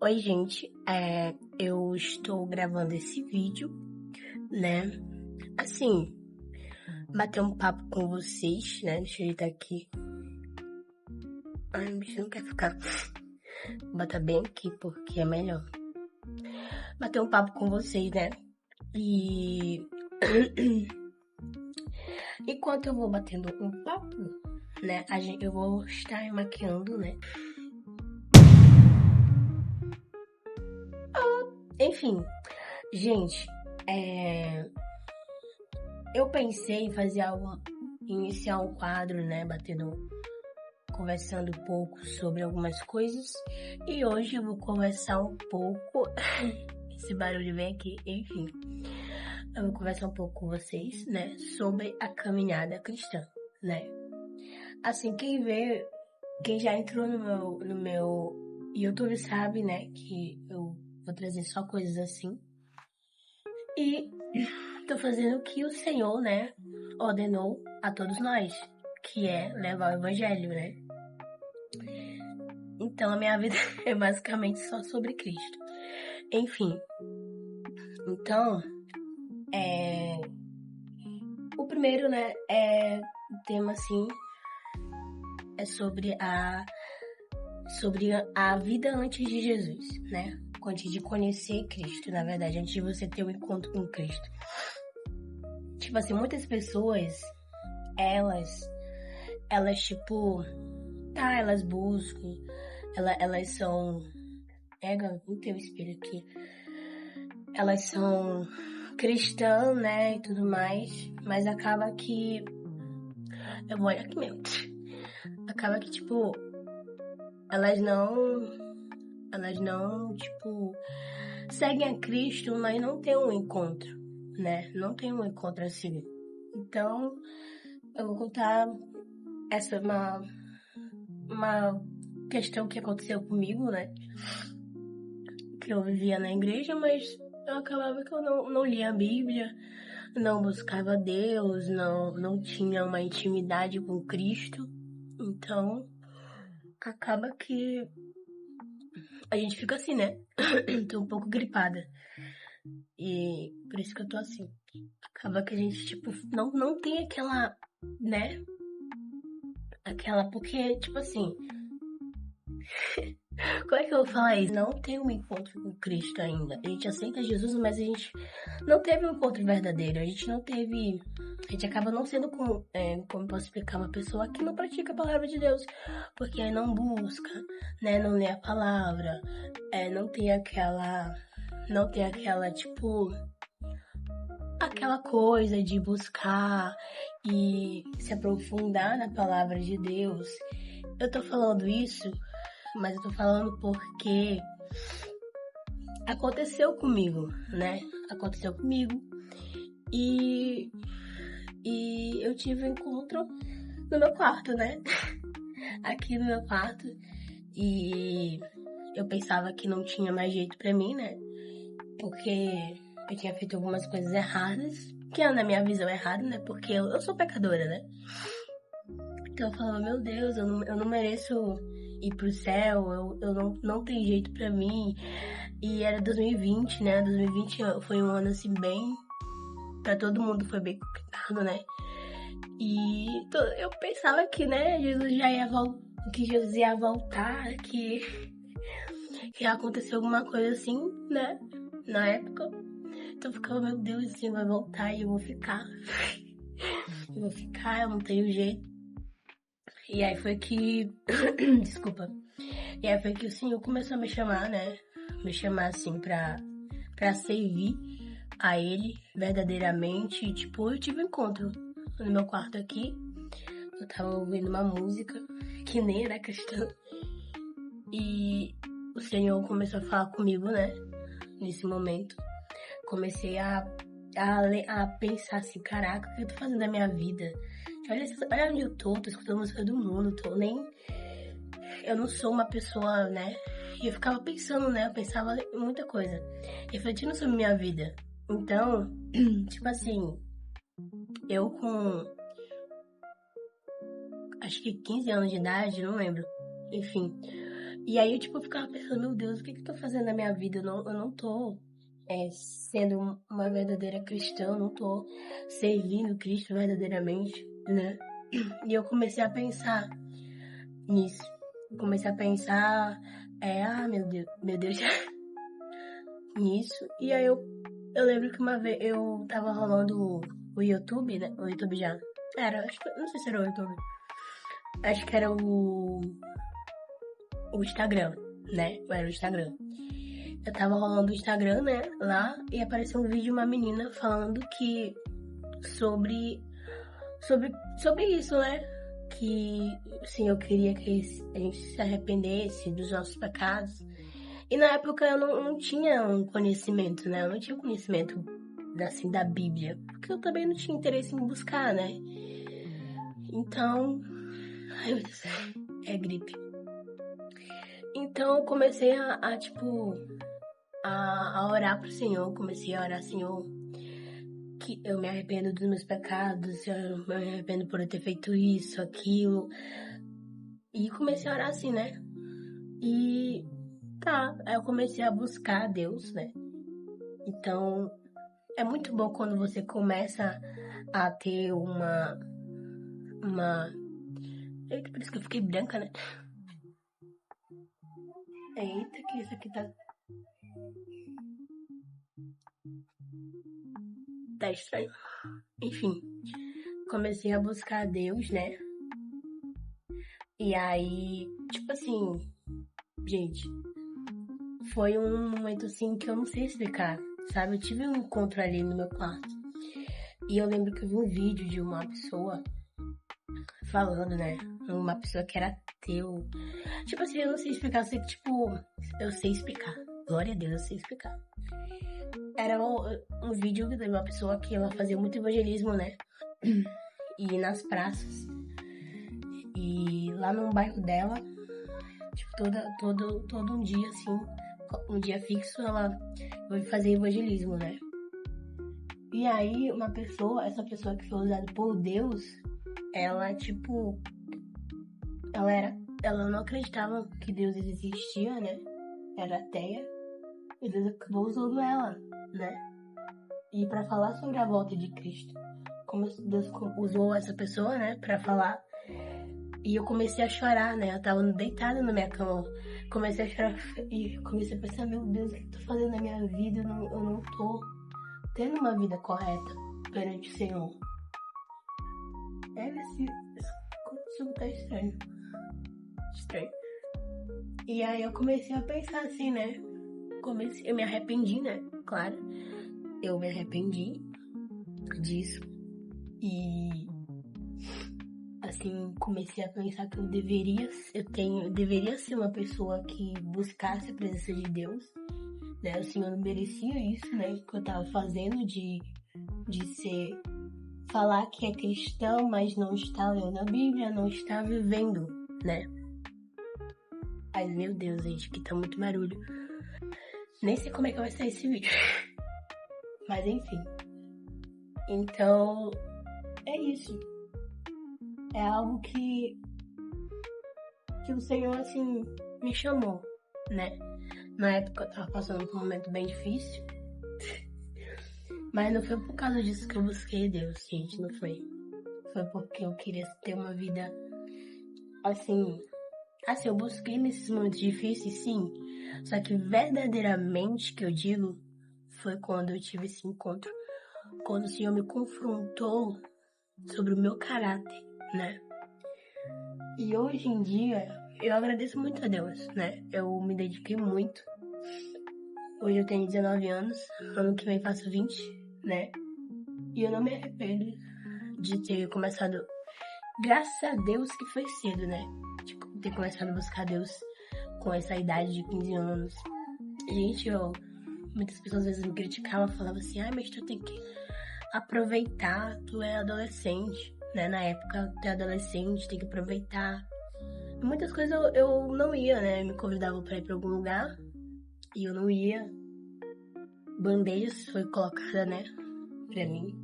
Oi, gente. Eu estou gravando esse vídeo, né? Assim, bater um papo com vocês, né? Deixa eu editar aqui. Ai, o bicho não quer ficar. Vou botar bem aqui, porque é melhor. Bater um papo com vocês, né? E... Enquanto eu vou batendo um papo, né? Eu vou estar maquiando, né? Enfim, gente, eu pensei em fazer iniciar um quadro, né, conversando um pouco sobre algumas coisas. E hoje eu vou conversar um pouco, esse barulho vem aqui, enfim. Eu vou conversar um pouco com vocês, né, sobre a caminhada cristã, né. Assim, quem já entrou no meu YouTube sabe, né, que eu vou trazer só coisas assim. E tô fazendo o que o Senhor, né, ordenou a todos nós, que é levar o evangelho, né? Então a minha vida é basicamente só sobre Cristo. Enfim. Então, o primeiro, né, o tema assim é sobre a vida antes de Jesus, né? Antes de conhecer Cristo, na verdade, antes de você ter um encontro com Cristo. Tipo assim, muitas pessoas, elas tipo, elas buscam, elas são, não tem um espelho aqui, elas são cristãs, né, e tudo mais, mas acaba que, eu vou olhar aqui mesmo, acaba que, tipo, elas não, tipo, seguem a Cristo, mas não tem um encontro, né, não tem um encontro assim. Então, eu vou contar essa uma questão que aconteceu comigo, né, que eu vivia na igreja, mas eu acabava que eu não lia a Bíblia, não buscava Deus, não tinha uma intimidade com Cristo. Então, acaba que a gente fica assim, né? Tô um pouco gripada. E por isso que eu tô assim. Acaba que a gente, tipo, não tem aquela, né? Porque, tipo assim, como é que eu vou falar isso? Não tem um encontro com Cristo ainda. A gente aceita Jesus, mas a gente não teve um encontro verdadeiro. A gente acaba não sendo como eu posso explicar, uma pessoa que não pratica a palavra de Deus. Porque aí não busca, né? Não lê a palavra. Não tem aquela, tipo, aquela coisa de buscar e se aprofundar na palavra de Deus. Eu tô falando isso, mas eu tô falando porque aconteceu comigo, né? Aconteceu comigo. E eu tive um encontro no meu quarto, né? Aqui no meu quarto. E eu pensava que não tinha mais jeito pra mim, né? Porque eu tinha feito algumas coisas erradas, que é na minha visão errada, né? Porque eu sou pecadora, né? Então eu falava, meu Deus, eu não mereço ir pro céu, eu não tem jeito pra mim. E era 2020, né? 2020 foi um ano assim bem, pra todo mundo foi bem complicado, né? E eu pensava que, né, que Jesus ia voltar, que ia acontecer alguma coisa assim, né? Na época. Então eu ficava, meu Deus, assim, vai voltar e eu vou ficar. Eu não tenho jeito. E aí foi que... Desculpa. E aí foi que o Senhor começou a me chamar, né? Me chamar, assim, pra servir a Ele verdadeiramente. E, tipo, eu tive um encontro no meu quarto aqui. Eu tava ouvindo uma música que nem era cristã. E o Senhor começou a falar comigo, né? Nesse momento. Comecei a pensar assim, caraca, o que eu tô fazendo da minha vida? Olha onde eu tô escutando música do mundo, eu não sou uma pessoa, né? E eu ficava pensando, né? Eu pensava em muita coisa, refletindo sobre minha vida. Então, tipo assim, eu com acho que 15 anos de idade, não lembro. Enfim, E aí, tipo, eu ficava pensando, meu Deus, o que eu tô fazendo na minha vida? Eu não tô sendo uma verdadeira cristã, eu não tô servindo Cristo verdadeiramente, né? E eu comecei a pensar nisso. Comecei a pensar, meu Deus, nisso. E aí eu lembro que uma vez eu tava rolando o YouTube, né? O YouTube já. Acho que, não sei se era o YouTube. Acho que era o Instagram, né? Era o Instagram. Eu tava rolando o Instagram, né? Lá, e apareceu um vídeo de uma menina falando que sobre, sobre isso, né? Que, sim, eu queria que a gente se arrependesse dos nossos pecados. E na época eu não tinha um conhecimento, né? Eu não tinha conhecimento, assim, da Bíblia. Porque eu também não tinha interesse em buscar, né? Então... Ai, meu Deus. É gripe. Então eu comecei tipo... A orar pro Senhor. Comecei a orar, Senhor... Que eu me arrependo dos meus pecados. Eu me arrependo por eu ter feito isso, aquilo. E comecei a orar assim, né? E... Tá, aí eu comecei a buscar a Deus, né? Então, é muito bom quando você começa a ter uma... Eita, por isso que eu fiquei branca, né? Eita, que isso aqui tá estranho. Enfim, comecei a buscar a Deus, né? E aí, tipo assim, gente, foi um momento assim que eu não sei explicar, sabe? Eu tive um encontro ali no meu quarto. E eu lembro que eu vi um vídeo de uma pessoa falando, né? Uma pessoa que era ateu. Tipo assim, eu não sei explicar, eu sei que, tipo, eu sei explicar. Glória a Deus, eu sei explicar. Era um vídeo de uma pessoa que ela fazia muito evangelismo, né? E nas praças. E lá no bairro dela, tipo, todo um dia, assim, um dia fixo, ela vai fazer evangelismo, né? E aí, essa pessoa que foi usada por Deus, ela, tipo, ela não acreditava que Deus existia, né? Era ateia. E Deus acabou usando ela, né? E para falar sobre a volta de Cristo. Como Deus usou essa pessoa, né, para falar. E eu comecei a chorar, né? Eu tava deitada na minha cama. Comecei a chorar e comecei a pensar, meu Deus, o que eu tô fazendo na minha vida? Eu não tô tendo uma vida correta perante o Senhor. Esse conteúdo tá estranho. Estranho. E aí eu comecei a pensar assim, né? Eu me arrependi, né? Claro. Eu me arrependi disso. E assim, comecei a pensar que eu deveria ser uma pessoa que buscasse a presença de Deus, né? O Senhor não merecia isso, né? Que eu tava fazendo de falar que é cristão, mas não está lendo a Bíblia, não está vivendo, né? Ai, meu Deus, gente, que tá muito barulho. Nem sei como é que vai sair esse vídeo. Mas enfim. Então, é isso. É algo que o Senhor, assim, me chamou, né? Na época eu tava passando por um momento bem difícil. Mas não foi por causa disso que eu busquei Deus, gente, não foi. Foi porque eu queria ter uma vida, assim, eu busquei nesses momentos difíceis, sim. Só que verdadeiramente, que eu digo, foi quando eu tive esse encontro. Quando o Senhor me confrontou sobre o meu caráter, né? E hoje em dia, eu agradeço muito a Deus, né? Eu me dediquei muito. Hoje eu tenho 19 anos, ano que vem faço 20, né? E eu não me arrependo de ter começado, graças a Deus que foi cedo, né? Tipo, ter começado a buscar Deus com essa idade de 15 anos. Gente, muitas pessoas às vezes me criticavam, falavam assim, mas tu tem que aproveitar, tu é adolescente, né? Na época, tu é adolescente, tem que aproveitar. E muitas coisas eu não ia, né? Me convidavam pra ir pra algum lugar e eu não ia. Bandejas foi colocada, né? Pra mim.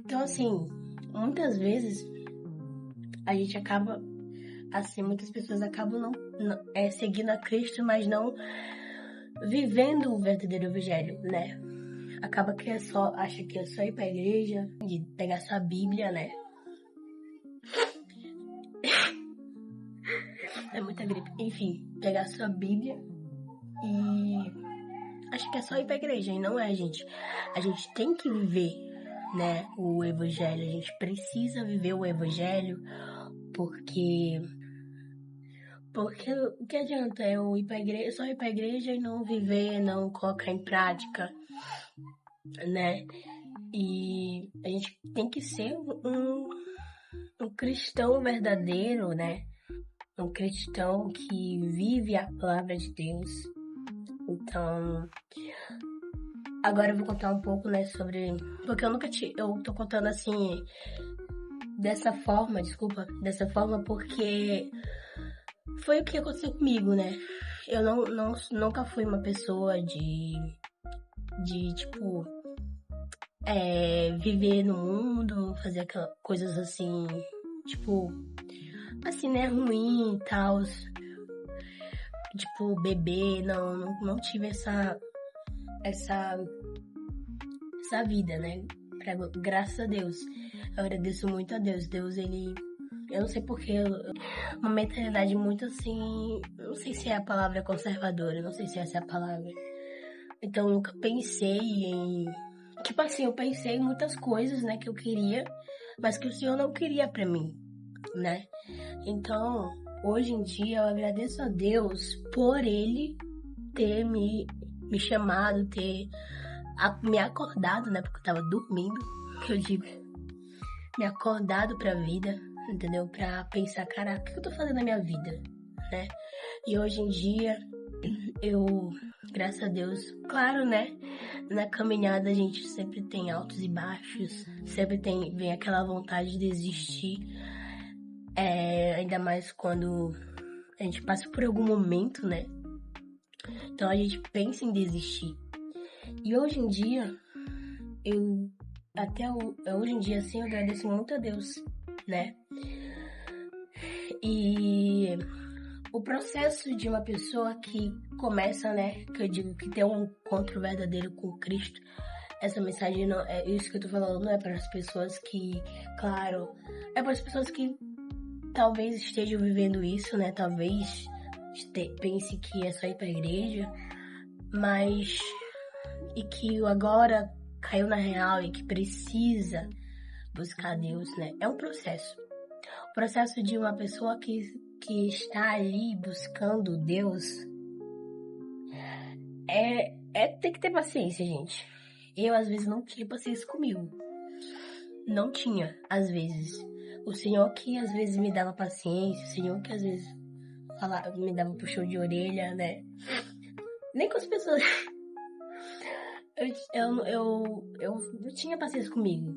Então, assim, muitas vezes a gente acaba, assim, muitas pessoas acabam não seguindo a Cristo, mas não vivendo o verdadeiro evangelho, né? Acaba que acha que é só ir pra igreja, de pegar sua Bíblia, né? É muita gripe. Enfim, pegar sua Bíblia e acho que é só ir pra igreja, e não é, gente. A gente tem que viver, né, o evangelho. A gente precisa viver o evangelho, porque o que adianta eu ir pra igreja, só ir pra igreja e não viver, não colocar em prática, né? E a gente tem que ser um cristão verdadeiro, né? Um cristão que vive a palavra de Deus. Então, agora eu vou contar um pouco, né, sobre... Porque eu tô contando assim, dessa forma porque foi o que aconteceu comigo, né? Eu nunca fui uma pessoa de tipo, viver no mundo, fazer coisas assim, tipo, assim, né, ruim e tal. Tipo, beber, não tive essa vida, né? Graças a Deus. Eu agradeço muito a Deus. Deus, eu não sei porquê, uma mentalidade muito assim, não sei se é a palavra conservadora, não sei se essa é a palavra. Então eu nunca pensei em, tipo assim, eu pensei em muitas coisas, né, que eu queria, mas que o Senhor não queria pra mim, né? Então, hoje em dia eu agradeço a Deus por Ele ter me chamado, ter me acordado, né, porque eu tava dormindo, que eu digo, me acordado pra vida, entendeu? Pra pensar, caraca, o que eu tô fazendo na minha vida, né? E hoje em dia, eu, graças a Deus, claro, né? Na caminhada a gente sempre tem altos e baixos, sempre vem aquela vontade de desistir, ainda mais quando a gente passa por algum momento, né? Então a gente pensa em desistir. E hoje em dia, hoje em dia, assim, eu agradeço muito a Deus, né? E o processo de uma pessoa que começa, né, que eu digo que tem um encontro verdadeiro com Cristo, essa mensagem não é isso que eu tô falando, não é para as pessoas que, claro, é para as pessoas que talvez estejam vivendo isso, né, talvez pense que é só ir pra igreja, mas e que agora caiu na real e que precisa buscar Deus, né? É um processo. O processo de uma pessoa que está ali buscando Deus tem que ter paciência, gente. Eu, às vezes, não tinha paciência comigo. Não tinha, às vezes. O Senhor que, às vezes, me dava paciência. O Senhor que, às vezes, me dava puxão de orelha, né? Nem com as pessoas... eu não tinha paciência comigo.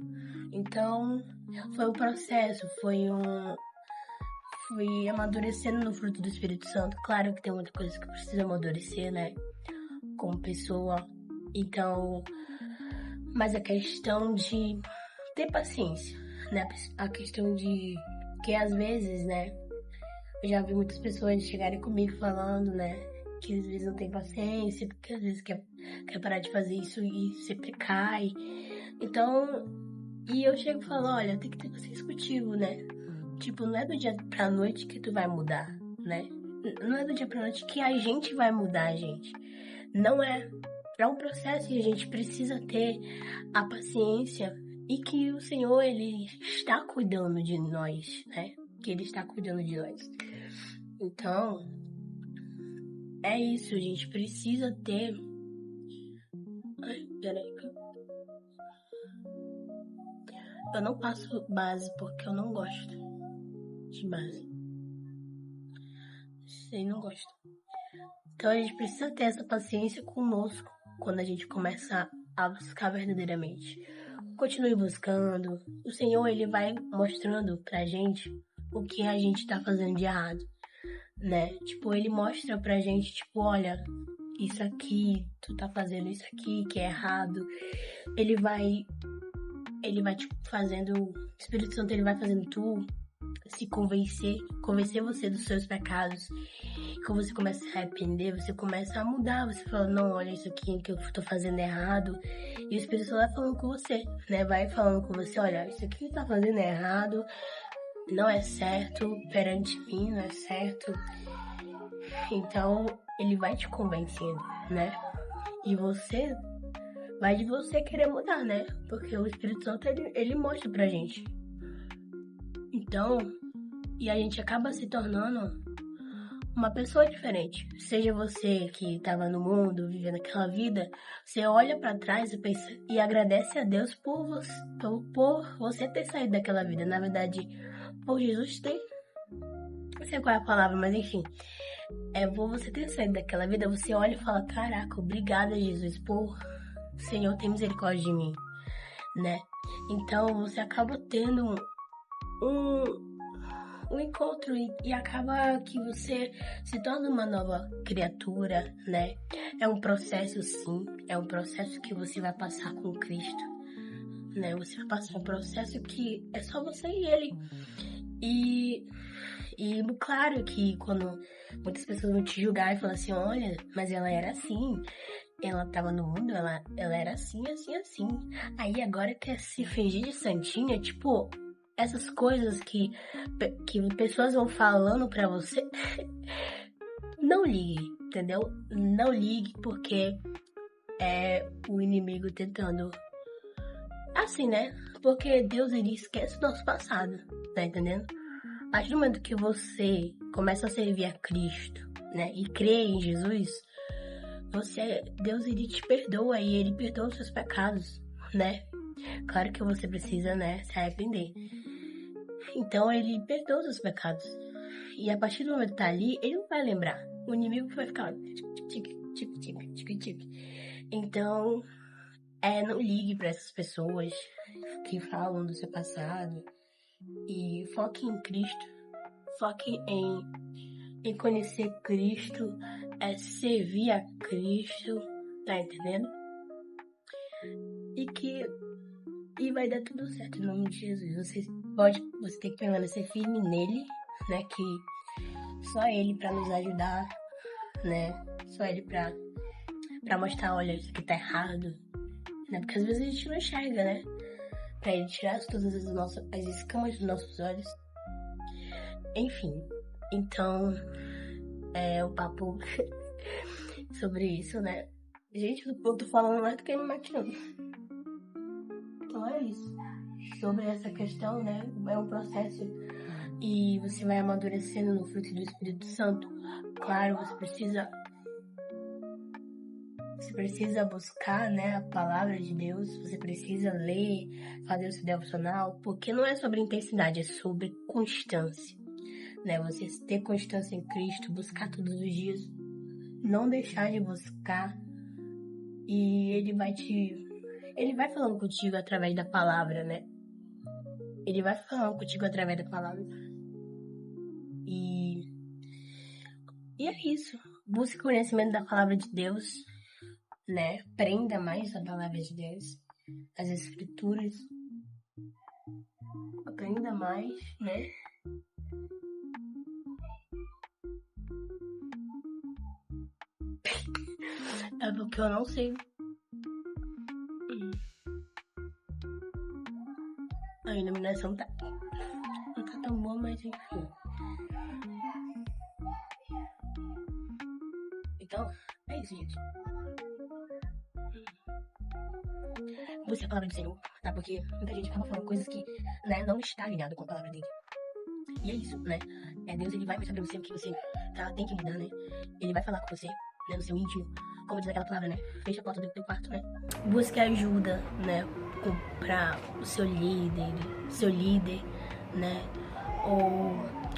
Então, foi um processo, fui amadurecendo no fruto do Espírito Santo. Claro que tem muita coisa que eu preciso amadurecer, né? Como pessoa. Então, mas a questão de ter paciência, né? A questão de que às vezes, né? Eu já vi muitas pessoas chegarem comigo falando, né? Que às vezes não tem paciência, porque às vezes quer parar de fazer isso e sempre cai. Então, e eu chego e falo, olha, tem que ter paciência contigo, né? Tipo, não é do dia pra noite que tu vai mudar, né? Não é do dia pra noite que a gente vai mudar, gente. Não é. É um processo e a gente precisa ter a paciência e que o Senhor, Ele está cuidando de nós, né? Que Ele está cuidando de nós. Então, é isso, a gente precisa ter... Ai, peraí. Eu não passo base porque eu não gosto de base. Sei, não gosto. Então a gente precisa ter essa paciência conosco quando a gente começa a buscar verdadeiramente. Continue buscando. O Senhor, Ele vai mostrando pra gente o que a gente tá fazendo de errado, né? Tipo, Ele mostra pra gente, tipo, olha, isso aqui, tu tá fazendo isso aqui que é errado. Ele vai tipo, fazendo... O Espírito Santo, ele vai fazendo tu se convencer você dos seus pecados. Quando você começa a se arrepender, você começa a mudar, você fala, não, olha isso aqui que eu tô fazendo errado. E o Espírito Santo vai falando com você, né? Vai falando com você, olha, isso aqui tá fazendo errado, não é certo perante mim, não é certo. Então, ele vai te convencendo, né? E você, vai de você querer mudar, né? Porque o Espírito Santo, ele mostra pra gente. Então, e a gente acaba se tornando uma pessoa diferente. Seja você que estava no mundo, vivendo aquela vida, você olha para trás e pensa e agradece a Deus por você ter saído daquela vida. Na verdade, por Jesus ter. Não sei qual é a palavra, mas enfim. Por você ter saído daquela vida, você olha e fala, caraca, obrigada, Jesus, por Senhor ter misericórdia de mim, né? Então, você acaba tendo um encontro e acaba que você se torna uma nova criatura, né? É um processo, sim, é um processo que você vai passar com Cristo, né? Você vai passar um processo que é só você e Ele. E claro que quando muitas pessoas vão te julgar e falar assim, olha, mas ela era assim, ela tava no mundo, ela era assim, assim, assim. Aí agora quer se fingir de santinha, tipo, essas coisas que pessoas vão falando pra você, não ligue, entendeu? Não ligue porque é o inimigo tentando, assim, né? Porque Deus, ele esquece o nosso passado, tá entendendo? A partir do momento que você começa a servir a Cristo, né? E crê em Jesus, Deus, ele te perdoa e ele perdoa os seus pecados, né? Claro que você precisa, né, se arrepender. Então, ele perdoa os seus pecados. E a partir do momento que tá ali, ele não vai lembrar. O inimigo vai ficar tic. Então, não ligue para essas pessoas que falam do seu passado. E foque em Cristo. Foque em conhecer Cristo. Servir a Cristo. Tá entendendo? E vai dar tudo certo em nome de Jesus. Você tem que permanecer firme nele, né? Que só ele pra nos ajudar, né? Só ele pra mostrar, olha, isso aqui tá errado, né? Porque às vezes a gente não enxerga, né? Pra ele tirar todas as escamas dos nossos olhos. Enfim, então, o papo sobre isso, né? Gente, eu tô falando mais do que me imaginando. Então é isso. Sobre essa questão, né? É um processo e você vai amadurecendo no fruto do Espírito Santo. Claro, você precisa buscar, né, a palavra de Deus. Você precisa ler, fazer o seu devocional, porque não é sobre intensidade, é sobre constância, né? Você ter constância em Cristo, buscar todos os dias, não deixar de buscar, e ele vai falando contigo através da palavra, né? Ele vai falando contigo através da palavra. E é isso. Busque conhecimento da palavra de Deus, né? Aprenda mais a palavra de Deus, as escrituras. Aprenda mais, né? É porque eu não sei. A iluminação não tá tão boa, mas enfim. Então, é isso, gente. Busque a palavra do Senhor, tá? Porque muita gente acaba falando coisas que, né, não está ligado com a palavra dele. E é isso, né? Deus, ele vai mostrar pra você o que você tem que mudar, né? Ele vai falar com você, né, no seu íntimo. Como diz aquela palavra, né? Fecha a porta do teu quarto, né? Busque ajuda, né? Pra o seu líder, né? Ou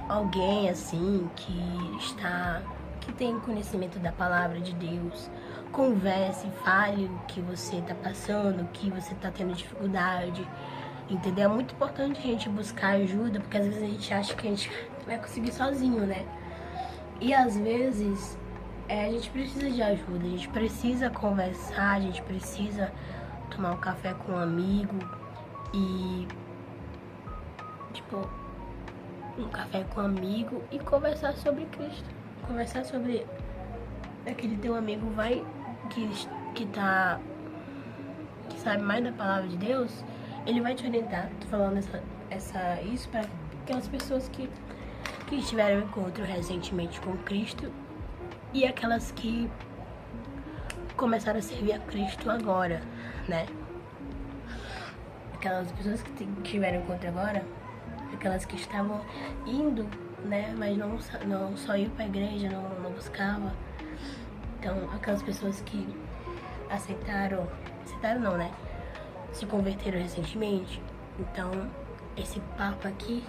alguém, assim, que tem conhecimento da palavra de Deus. Converse, fale o que você tá passando, o que você tá tendo dificuldade, entendeu? É muito importante a gente buscar ajuda, porque às vezes a gente acha que a gente vai conseguir sozinho, né? E às vezes a gente precisa de ajuda, a gente precisa conversar, a gente precisa tomar um café com um amigo e, tipo, um café com um amigo e conversar sobre Cristo. Conversar sobre aquele teu amigo que sabe mais da palavra de Deus, ele vai te orientar. Tô falando isso para aquelas pessoas que tiveram um encontro recentemente com Cristo e aquelas que começaram a servir a Cristo agora, né? Aquelas pessoas que tiveram encontro agora, aquelas que estavam indo, né? Mas não só iam pra igreja, não buscava. Então, aquelas pessoas que aceitaram não, né? Se converteram recentemente. Então, esse papo aqui,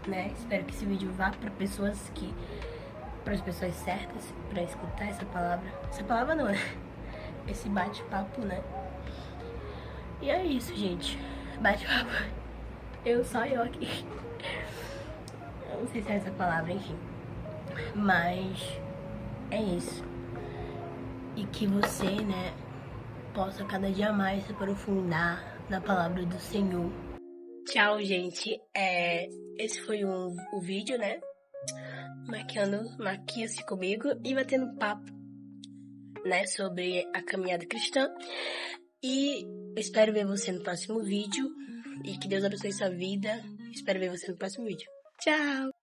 né? Espero que esse vídeo vá para as pessoas certas, para escutar essa palavra. Essa palavra não, né? Esse bate-papo, né? E é isso, gente. Bate-papo. Só eu aqui. Eu não sei se é essa palavra, enfim. Mas é isso. E que você, né, possa cada dia mais se aprofundar na palavra do Senhor. Tchau, gente. Esse foi o vídeo, né? Maquia-se comigo e batendo papo, né, sobre a caminhada cristã. E espero ver você no próximo vídeo. E que Deus abençoe sua vida. Espero ver você no próximo vídeo. Tchau!